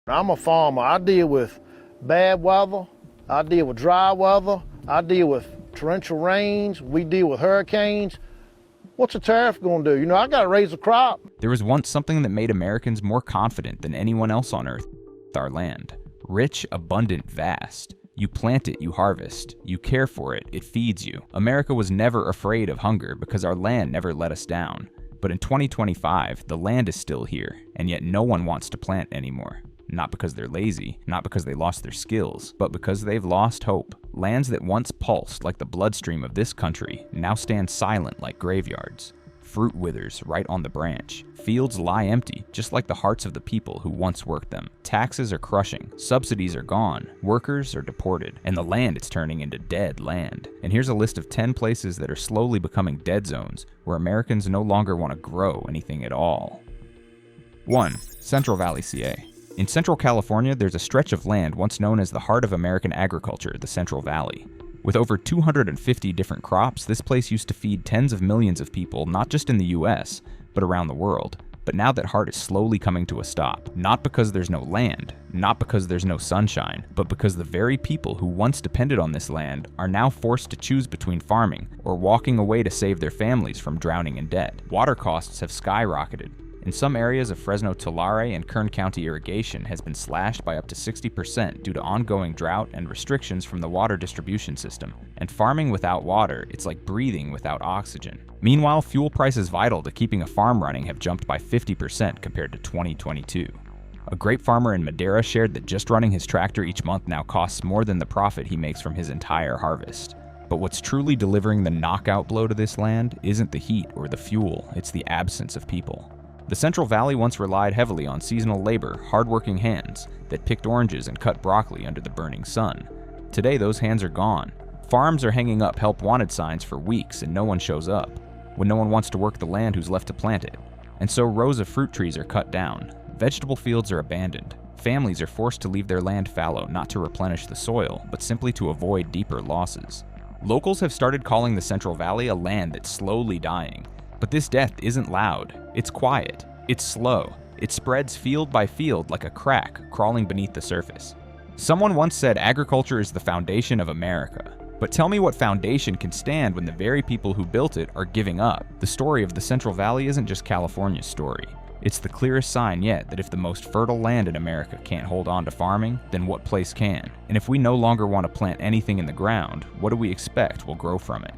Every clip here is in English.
I'm a farmer. I deal with bad weather. I deal with dry weather. I deal with torrential rains. We deal with hurricanes. What's a tariff going to do? You know, I got to raise a crop. There was once something that made Americans more confident than anyone else on Earth: our land. Rich, abundant, vast. You plant it, you harvest. You care for it, it feeds you. America was never afraid of hunger because our land never let us down. But in 2025, the land is still here, and yet no one wants to plant anymore. Not because they're lazy, not because they lost their skills, but because they've lost hope. Lands that once pulsed like the bloodstream of this country now stand silent like graveyards. Fruit withers right on the branch. Fields lie empty, just like the hearts of the people who once worked them. Taxes are crushing, subsidies are gone, workers are deported, and the land is turning into dead land. And here's a list of 10 places that are slowly becoming dead zones, where Americans no longer want to grow anything at all. 1. Central Valley, CA. In Central California, there's a stretch of land once known as the heart of American agriculture, the Central Valley. With over 250 different crops, this place used to feed tens of millions of people, not just in the US, but around the world. But now that heart is slowly coming to a stop, not because there's no land, not because there's no sunshine, but because the very people who once depended on this land are now forced to choose between farming or walking away to save their families from drowning in debt. Water costs have skyrocketed. In some areas of Fresno Tulare and Kern County, irrigation has been slashed by up to 60% due to ongoing drought and restrictions from the water distribution system. And farming without water, it's like breathing without oxygen. Meanwhile, fuel prices vital to keeping a farm running have jumped by 50% compared to 2022. A grape farmer in Madera shared that just running his tractor each month now costs more than the profit he makes from his entire harvest. But what's truly delivering the knockout blow to this land isn't the heat or the fuel, it's the absence of people. The Central Valley once relied heavily on seasonal labor, hardworking hands that picked oranges and cut broccoli under the burning sun. Today, those hands are gone. Farms are hanging up help wanted signs for weeks and no one shows up, when no one wants to work the land, who's left to plant it. And so rows of fruit trees are cut down. Vegetable fields are abandoned. Families are forced to leave their land fallow, not to replenish the soil, but simply to avoid deeper losses. Locals have started calling the Central Valley a land that's slowly dying. But this death isn't loud, it's quiet, it's slow, it spreads field by field like a crack crawling beneath the surface. Someone once said agriculture is the foundation of America. But tell me what foundation can stand when the very people who built it are giving up? The story of the Central Valley isn't just California's story. It's the clearest sign yet that if the most fertile land in America can't hold on to farming, then what place can? And if we no longer want to plant anything in the ground, what do we expect will grow from it?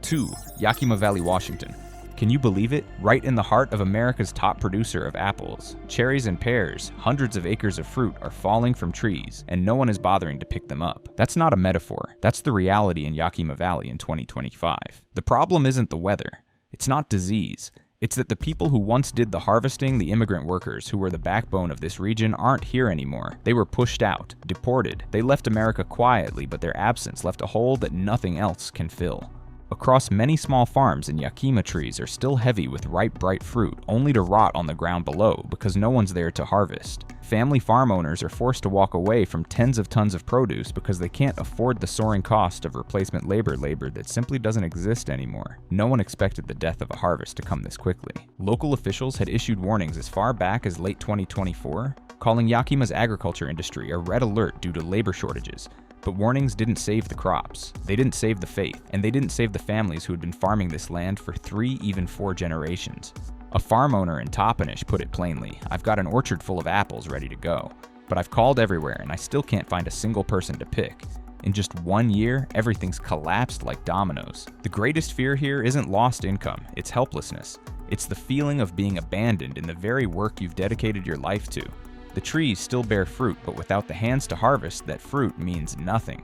2. Yakima Valley, Washington. Can you believe it? Right in the heart of America's top producer of apples, cherries and pears, hundreds of acres of fruit are falling from trees, and no one is bothering to pick them up. That's not a metaphor. That's the reality in Yakima Valley in 2025. The problem isn't the weather. It's not disease. It's that the people who once did the harvesting, the immigrant workers who were the backbone of this region, aren't here anymore. They were pushed out, deported. They left America quietly, but their absence left a hole that nothing else can fill. Across many small farms in Yakima, trees are still heavy with ripe, bright fruit, only to rot on the ground below because no one's there to harvest. Family farm owners are forced to walk away from tens of tons of produce because they can't afford the soaring cost of replacement labor that simply doesn't exist anymore. No one expected the death of a harvest to come this quickly. Local officials had issued warnings as far back as late 2024, calling Yakima's agriculture industry a red alert due to labor shortages. But warnings didn't save the crops, they didn't save the faith, and they didn't save the families who had been farming this land for 3, even 4 generations. A farm owner in Toppenish put it plainly, "I've got an orchard full of apples ready to go, but I've called everywhere and I still can't find a single person to pick. In just 1 year, everything's collapsed like dominoes." The greatest fear here isn't lost income, it's helplessness. It's the feeling of being abandoned in the very work you've dedicated your life to. The trees still bear fruit, but without the hands to harvest, that fruit means nothing.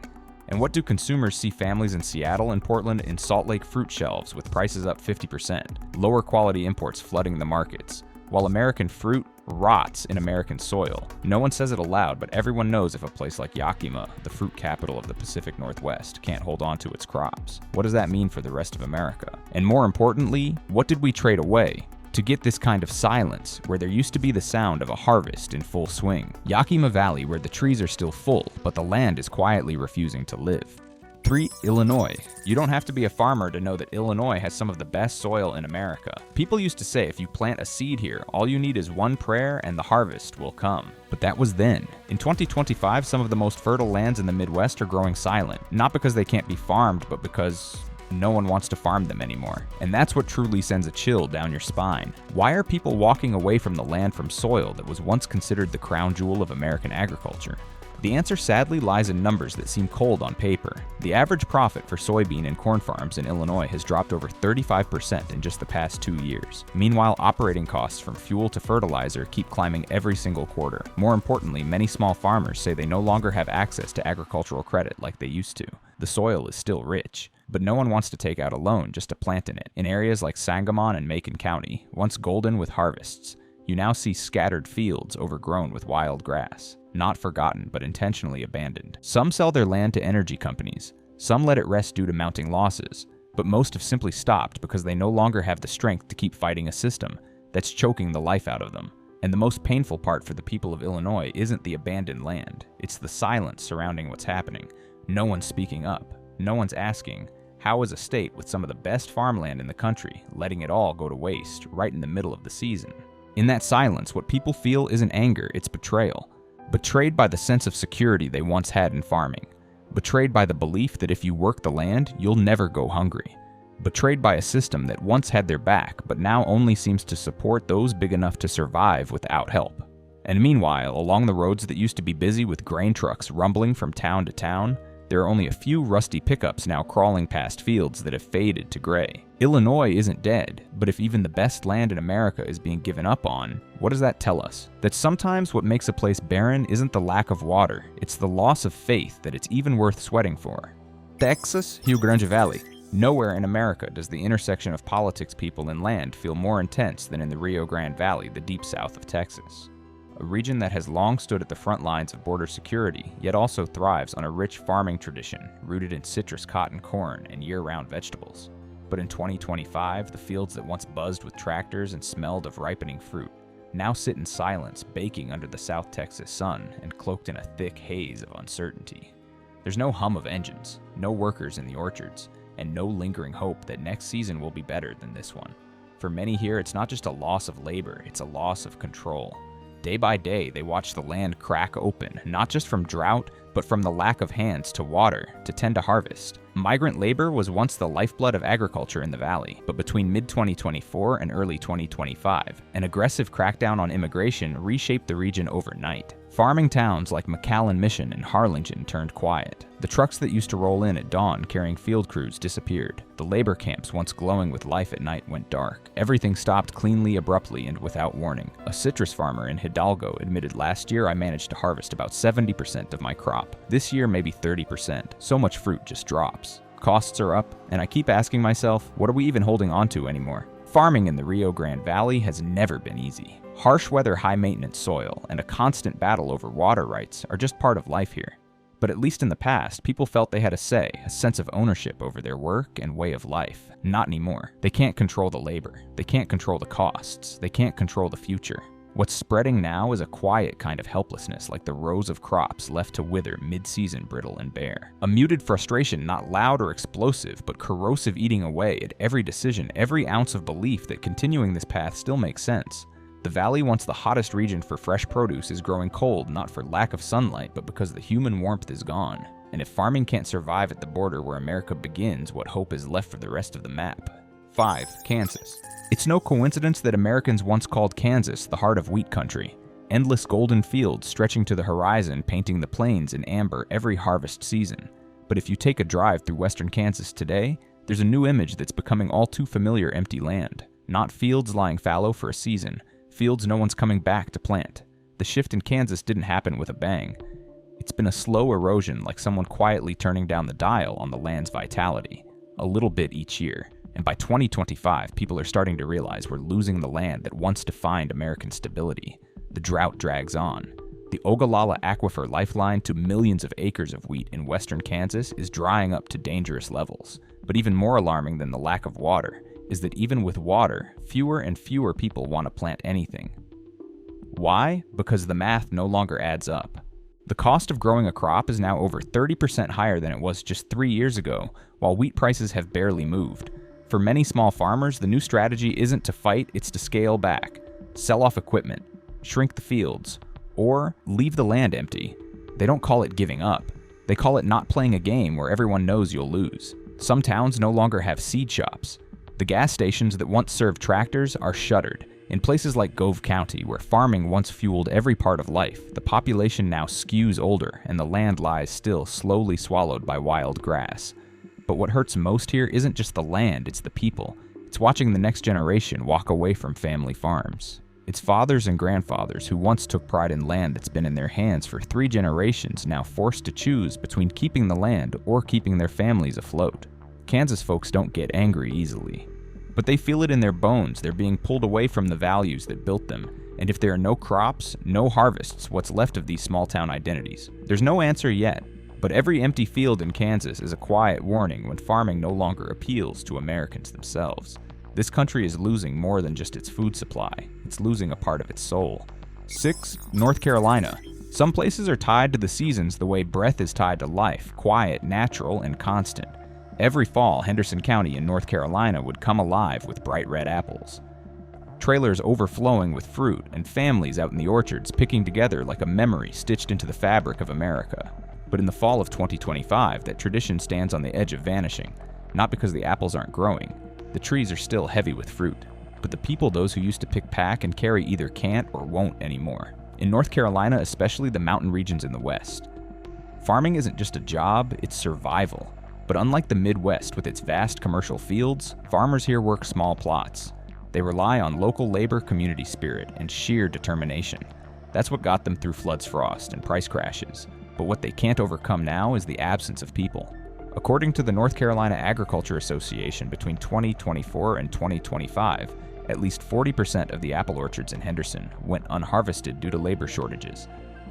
And what do consumers see families in Seattle and Portland in Salt Lake fruit shelves with prices up 50%, lower quality imports flooding the markets, while American fruit rots in American soil? No one says it aloud, but everyone knows if a place like Yakima, the fruit capital of the Pacific Northwest, can't hold on to its crops. What does that mean for the rest of America? And more importantly, what did we trade away to get this kind of silence where there used to be the sound of a harvest in full swing? Yakima Valley, where the trees are still full, but the land is quietly refusing to live. 3. Illinois. You don't have to be a farmer to know that Illinois has some of the best soil in America. People used to say if you plant a seed here, all you need is one prayer and the harvest will come. But that was then. In 2025, some of the most fertile lands in the Midwest are growing silent, not because they can't be farmed, but because no one wants to farm them anymore. And that's what truly sends a chill down your spine. Why are people walking away from the land from soil that was once considered the crown jewel of American agriculture? The answer sadly lies in numbers that seem cold on paper. The average profit for soybean and corn farms in Illinois has dropped over 35% in just the past 2 years. Meanwhile, operating costs from fuel to fertilizer keep climbing every single quarter. More importantly, many small farmers say they no longer have access to agricultural credit like they used to. The soil is still rich, but no one wants to take out a loan just to plant in it. In areas like Sangamon and Macon County, once golden with harvests, you now see scattered fields overgrown with wild grass. Not forgotten, but intentionally abandoned. Some sell their land to energy companies. Some let it rest due to mounting losses. But most have simply stopped because they no longer have the strength to keep fighting a system that's choking the life out of them. And the most painful part for the people of Illinois isn't the abandoned land. It's the silence surrounding what's happening. No one's speaking up. No one's asking, how is a state with some of the best farmland in the country letting it all go to waste right in the middle of the season? In that silence, what people feel isn't anger, it's betrayal. Betrayed by the sense of security they once had in farming. Betrayed by the belief that if you work the land, you'll never go hungry. Betrayed by a system that once had their back, but now only seems to support those big enough to survive without help. And meanwhile, along the roads that used to be busy with grain trucks rumbling from town to town, there are only a few rusty pickups now crawling past fields that have faded to gray. Illinois isn't dead, but if even the best land in America is being given up on, what does that tell us? That sometimes what makes a place barren isn't the lack of water, it's the loss of faith that it's even worth sweating for. Texas, Rio Grande Valley. Nowhere in America does the intersection of politics, people, and land feel more intense than in the Rio Grande Valley, the deep south of Texas. A region that has long stood at the front lines of border security, yet also thrives on a rich farming tradition rooted in citrus, cotton, corn, and year-round vegetables. But in 2025, the fields that once buzzed with tractors and smelled of ripening fruit now sit in silence, baking under the South Texas sun and cloaked in a thick haze of uncertainty. There's no hum of engines, no workers in the orchards, and no lingering hope that next season will be better than this one. For many here, it's not just a loss of labor, it's a loss of control. Day by day, they watch the land crack open, not just from drought, but from the lack of hands to water, to tend to harvest. Migrant labor was once the lifeblood of agriculture in the valley, but between mid-2024 and early 2025, an aggressive crackdown on immigration reshaped the region overnight. Farming towns like McAllen Mission and Harlingen turned quiet. The trucks that used to roll in at dawn carrying field crews disappeared. The labor camps once glowing with life at night went dark. Everything stopped cleanly, abruptly, and without warning. A citrus farmer in Hidalgo admitted last year I managed to harvest about 70% of my crop. This year maybe 30%. So much fruit just drops. Costs are up, and I keep asking myself, what are we even holding on to anymore? Farming in the Rio Grande Valley has never been easy. Harsh weather, high-maintenance soil, and a constant battle over water rights are just part of life here. But at least in the past, people felt they had a say, a sense of ownership over their work and way of life. Not anymore. They can't control the labor. They can't control the costs. They can't control the future. What's spreading now is a quiet kind of helplessness, like the rows of crops left to wither mid-season, brittle and bare. A muted frustration, not loud or explosive, but corrosive, eating away at every decision, every ounce of belief that continuing this path still makes sense. The valley, once the hottest region for fresh produce, is growing cold not for lack of sunlight, but because the human warmth is gone. And if farming can't survive at the border where America begins, what hope is left for the rest of the map? 5. Kansas. It's no coincidence that Americans once called Kansas the heart of wheat country. Endless golden fields stretching to the horizon, painting the plains in amber every harvest season. But if you take a drive through western Kansas today, there's a new image that's becoming all too familiar: empty land. Not fields lying fallow for a season, fields no one's coming back to plant. The shift in Kansas didn't happen with a bang. It's been a slow erosion, like someone quietly turning down the dial on the land's vitality, a little bit each year. And by 2025, people are starting to realize we're losing the land that once defined American stability. The drought drags on. The Ogallala Aquifer lifeline to millions of acres of wheat in western Kansas is drying up to dangerous levels. But even more alarming than the lack of water is that even with water, fewer and fewer people want to plant anything. Why? Because the math no longer adds up. The cost of growing a crop is now over 30% higher than it was just 3 years ago, while wheat prices have barely moved. For many small farmers, the new strategy isn't to fight, it's to scale back, sell off equipment, shrink the fields, or leave the land empty. They don't call it giving up. They call it not playing a game where everyone knows you'll lose. Some towns no longer have seed shops. The gas stations that once served tractors are shuttered. In places like Gove County, where farming once fueled every part of life, the population now skews older and the land lies still slowly swallowed by wild grass. But what hurts most here isn't just the land, it's the people. It's watching the next generation walk away from family farms. It's fathers and grandfathers who once took pride in land that's been in their hands for 3 generations now forced to choose between keeping the land or keeping their families afloat. Kansas folks don't get angry easily. But they feel it in their bones. They're being pulled away from the values that built them. And if there are no crops, no harvests, what's left of these small town identities? There's no answer yet. But every empty field in Kansas is a quiet warning when farming no longer appeals to Americans themselves. This country is losing more than just its food supply. It's losing a part of its soul. 6. North Carolina. Some places are tied to the seasons the way breath is tied to life, quiet, natural, and constant. Every fall, Henderson County in North Carolina would come alive with bright red apples. Trailers overflowing with fruit and families out in the orchards picking together like a memory stitched into the fabric of America. But in the fall of 2025, that tradition stands on the edge of vanishing, not because the apples aren't growing. The trees are still heavy with fruit, but the people those who used to pick, pack, and carry either can't or won't anymore. In North Carolina, especially the mountain regions in the West. Farming isn't just a job, it's survival. But unlike the Midwest with its vast commercial fields, farmers here work small plots. They rely on local labor, community spirit, and sheer determination. That's what got them through floods, frost, and price crashes. But what they can't overcome now is the absence of people. According to the North Carolina Agriculture Association, between 2024 and 2025, at least 40% of the apple orchards in Henderson went unharvested due to labor shortages.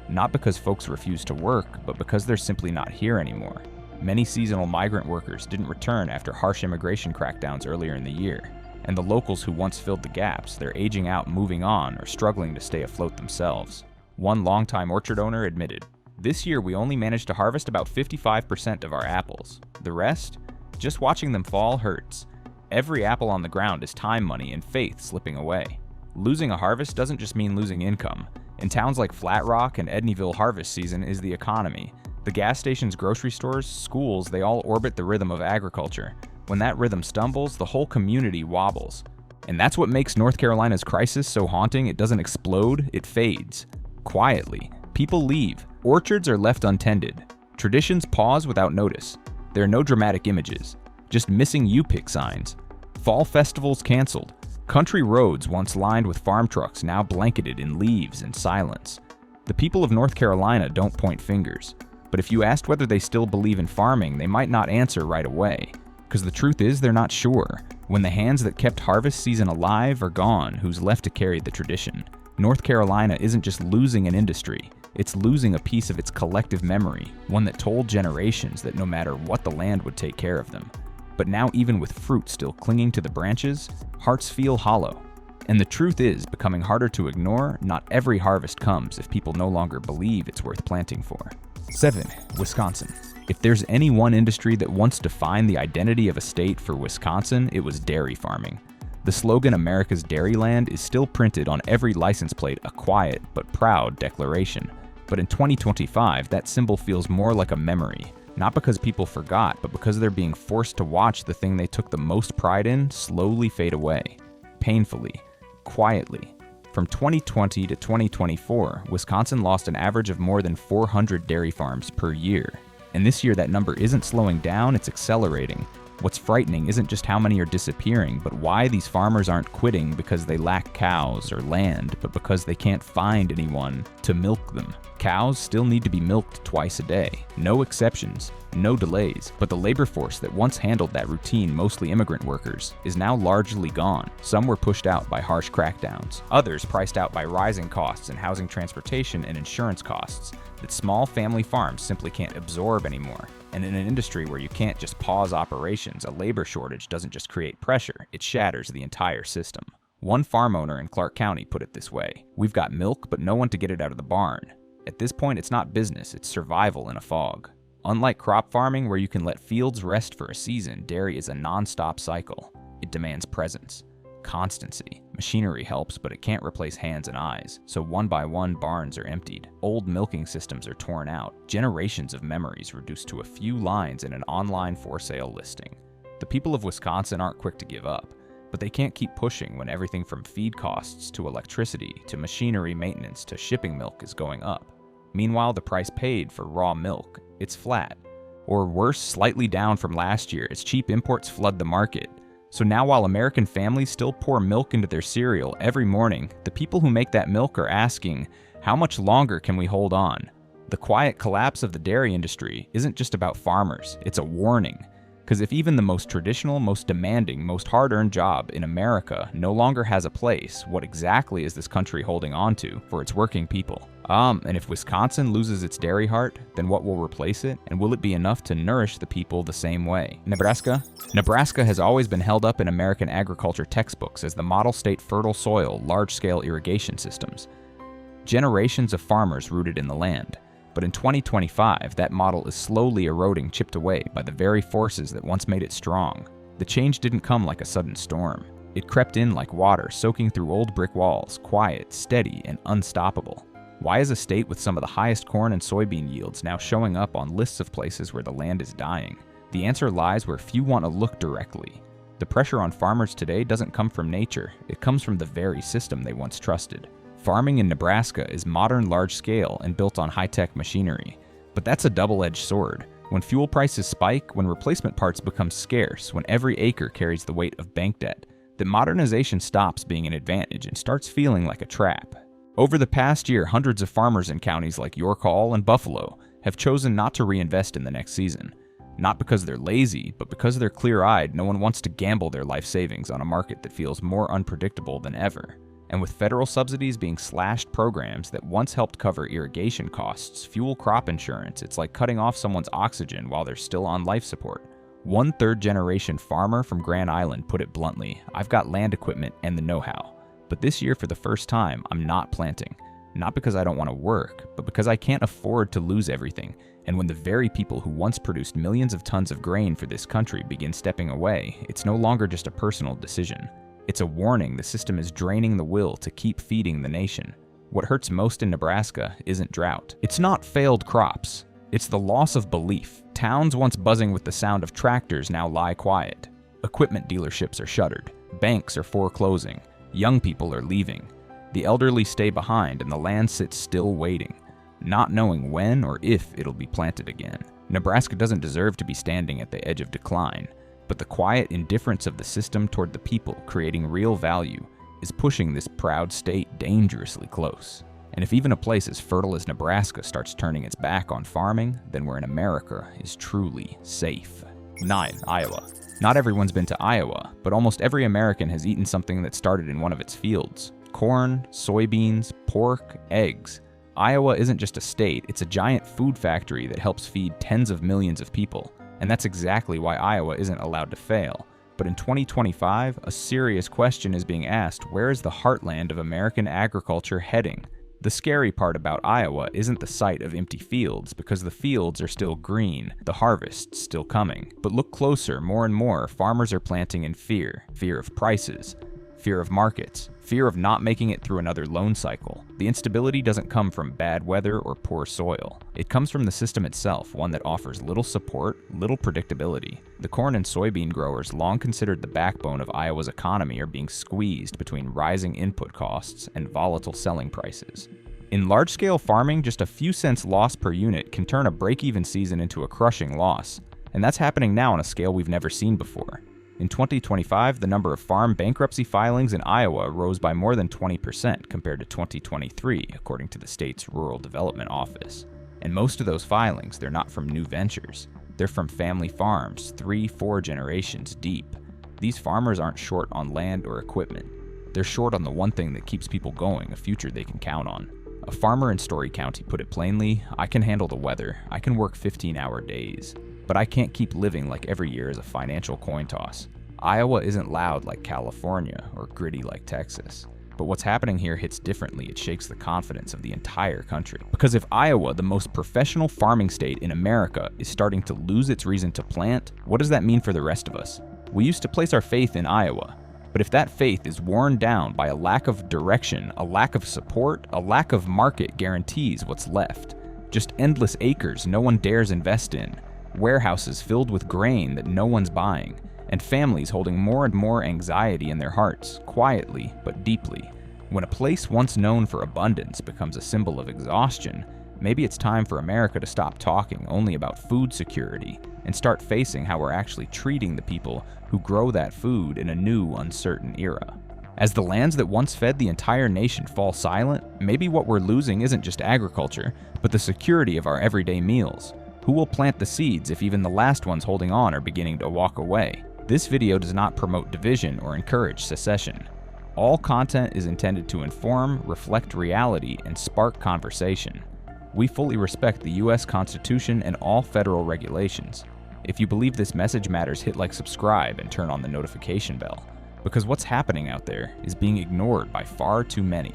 Not because folks refuse to work, but because they're simply not here anymore. Many seasonal migrant workers didn't return after harsh immigration crackdowns earlier in the year, and the locals who once filled the gaps, they're aging out, moving on, or struggling to stay afloat themselves. One longtime orchard owner admitted, "This year we only managed to harvest about 55% of our apples. The rest? Just watching them fall hurts. Every apple on the ground is time, money, and faith slipping away." Losing a harvest doesn't just mean losing income. In towns like Flat Rock and Edneyville, harvest season is the economy. The gas stations, grocery stores, schools, they all orbit the rhythm of agriculture. When that rhythm stumbles, the whole community wobbles. And that's what makes North Carolina's crisis so haunting. It doesn't explode, it fades. Quietly. People leave. Orchards are left untended. Traditions pause without notice. There are no dramatic images, just missing U-pick signs. Fall festivals canceled. Country roads once lined with farm trucks now blanketed in leaves and silence. The people of North Carolina don't point fingers. But if you asked whether they still believe in farming, they might not answer right away. Because the truth is, they're not sure. When the hands that kept harvest season alive are gone, who's left to carry the tradition? North Carolina isn't just losing an industry, it's losing a piece of its collective memory, one that told generations that no matter what, the land would take care of them. But now, even with fruit still clinging to the branches, hearts feel hollow. And the truth is becoming harder to ignore. Not every harvest comes if people no longer believe it's worth planting for. 7. Wisconsin. If there's any one industry that once defined the identity of a state for Wisconsin, it was dairy farming. The slogan "America's Dairyland" is still printed on every license plate, a quiet but proud declaration. But in 2025, that symbol feels more like a memory. Not because people forgot, but because they're being forced to watch the thing they took the most pride in slowly fade away. Painfully. Quietly. From 2020 to 2024, Wisconsin lost an average of more than 400 dairy farms per year. And this year that number isn't slowing down, it's accelerating. What's frightening isn't just how many are disappearing, but why these farmers aren't quitting because they lack cows or land, but because they can't find anyone to milk them. Cows still need to be milked twice a day. No exceptions, no delays. But the labor force that once handled that routine, mostly immigrant workers, is now largely gone. Some were pushed out by harsh crackdowns. Others priced out by rising costs in housing, transportation, and insurance costs that small family farms simply can't absorb anymore. And in an industry where you can't just pause operations, a labor shortage doesn't just create pressure, it shatters the entire system. One farm owner in Clark County put it this way: "We've got milk, but no one to get it out of the barn." At this point, it's not business, it's survival in a fog. Unlike crop farming, where you can let fields rest for a season, dairy is a non-stop cycle. It demands presence, constancy. Machinery helps, but it can't replace hands and eyes, so one by one barns are emptied. Old milking systems are torn out, generations of memories reduced to a few lines in an online for-sale listing. The people of Wisconsin aren't quick to give up, but they can't keep pushing when everything from feed costs to electricity to machinery maintenance to shipping milk is going up. Meanwhile, the price paid for raw milk, it's flat. Or worse, slightly down from last year as cheap imports flood the market. So now while American families still pour milk into their cereal every morning, the people who make that milk are asking, how much longer can we hold on? The quiet collapse of the dairy industry isn't just about farmers, it's a warning. Because if even the most traditional, most demanding, most hard-earned job in America no longer has a place, what exactly is this country holding on to for its working people? And if Wisconsin loses its dairy heart, then what will replace it? And will it be enough to nourish the people the same way? Nebraska? Nebraska has always been held up in American agriculture textbooks as the model state fertile soil, large-scale irrigation systems. Generations of farmers rooted in the land. But in 2025, that model is slowly eroding, chipped away by the very forces that once made it strong. The change didn't come like a sudden storm. It crept in like water, soaking through old brick walls, quiet, steady, and unstoppable. Why is a state with some of the highest corn and soybean yields now showing up on lists of places where the land is dying? The answer lies where few want to look directly. The pressure on farmers today doesn't come from nature, it comes from the very system they once trusted. Farming in Nebraska is modern, large-scale, and built on high-tech machinery. But that's a double-edged sword. When fuel prices spike, when replacement parts become scarce, when every acre carries the weight of bank debt, that modernization stops being an advantage and starts feeling like a trap. Over the past year, hundreds of farmers in counties like York Hall and Buffalo have chosen not to reinvest in the next season. Not because they're lazy, but because they're clear-eyed. No one wants to gamble their life savings on a market that feels more unpredictable than ever. And with federal subsidies being slashed, programs that once helped cover irrigation costs, fuel crop insurance, it's like cutting off someone's oxygen while they're still on life support. One third-generation farmer from Grand Island put it bluntly, I've got land equipment and the know-how. But this year, for the first time, I'm not planting. Not because I don't want to work, but because I can't afford to lose everything. And when the very people who once produced millions of tons of grain for this country begin stepping away, it's no longer just a personal decision. It's a warning the system is draining the will to keep feeding the nation. What hurts most in Nebraska isn't drought. It's not failed crops. It's the loss of belief. Towns once buzzing with the sound of tractors now lie quiet. Equipment dealerships are shuttered. Banks are foreclosing. Young people are leaving. The elderly stay behind and the land sits still waiting, not knowing when or if it'll be planted again. Nebraska doesn't deserve to be standing at the edge of decline. But the quiet indifference of the system toward the people creating real value is pushing this proud state dangerously close. And if even a place as fertile as Nebraska starts turning its back on farming, then we're in America is truly safe. 9. Iowa. Not everyone's been to Iowa, but almost every American has eaten something that started in one of its fields. Corn, soybeans, pork, eggs. Iowa isn't just a state, it's a giant food factory that helps feed tens of millions of people. And that's exactly why Iowa isn't allowed to fail. But in 2025, a serious question is being asked, where is the heartland of American agriculture heading? The scary part about Iowa isn't the sight of empty fields, because the fields are still green, the harvest's still coming. But look closer, more and more, farmers are planting in fear. Fear of prices, fear of markets, fear of not making it through another loan cycle. The instability doesn't come from bad weather or poor soil. It comes from the system itself, one that offers little support, little predictability. The corn and soybean growers, long considered the backbone of Iowa's economy, are being squeezed between rising input costs and volatile selling prices. In large-scale farming, just a few cents loss per unit can turn a break-even season into a crushing loss. And that's happening now on a scale we've never seen before. In 2025, the number of farm bankruptcy filings in Iowa rose by more than 20% compared to 2023, according to the state's Rural Development Office. And most of those filings, they're not from new ventures. They're from family farms, 3-4 generations deep. These farmers aren't short on land or equipment. They're short on the one thing that keeps people going, a future they can count on. A farmer in Story County put it plainly, I can handle the weather, I can work 15-hour days. But I can't keep living like every year is a financial coin toss. Iowa isn't loud like California or gritty like Texas. But what's happening here hits differently. It shakes the confidence of the entire country. Because if Iowa, the most professional farming state in America, is starting to lose its reason to plant, what does that mean for the rest of us? We used to place our faith in Iowa. But if that faith is worn down by a lack of direction, a lack of support, a lack of market guarantees what's left. Just endless acres no one dares invest in, warehouses filled with grain that no one's buying, and families holding more and more anxiety in their hearts, quietly but deeply. When a place once known for abundance becomes a symbol of exhaustion, maybe it's time for America to stop talking only about food security and start facing how we're actually treating the people who grow that food in a new, uncertain era. As the lands that once fed the entire nation fall silent, maybe what we're losing isn't just agriculture, but the security of our everyday meals. Who will plant the seeds if even the last ones holding on are beginning to walk away? This video does not promote division or encourage secession. All content is intended to inform, reflect reality, and spark conversation. We fully respect the U.S. Constitution and all federal regulations. If you believe this message matters, hit like, subscribe, and turn on the notification bell. Because what's happening out there is being ignored by far too many.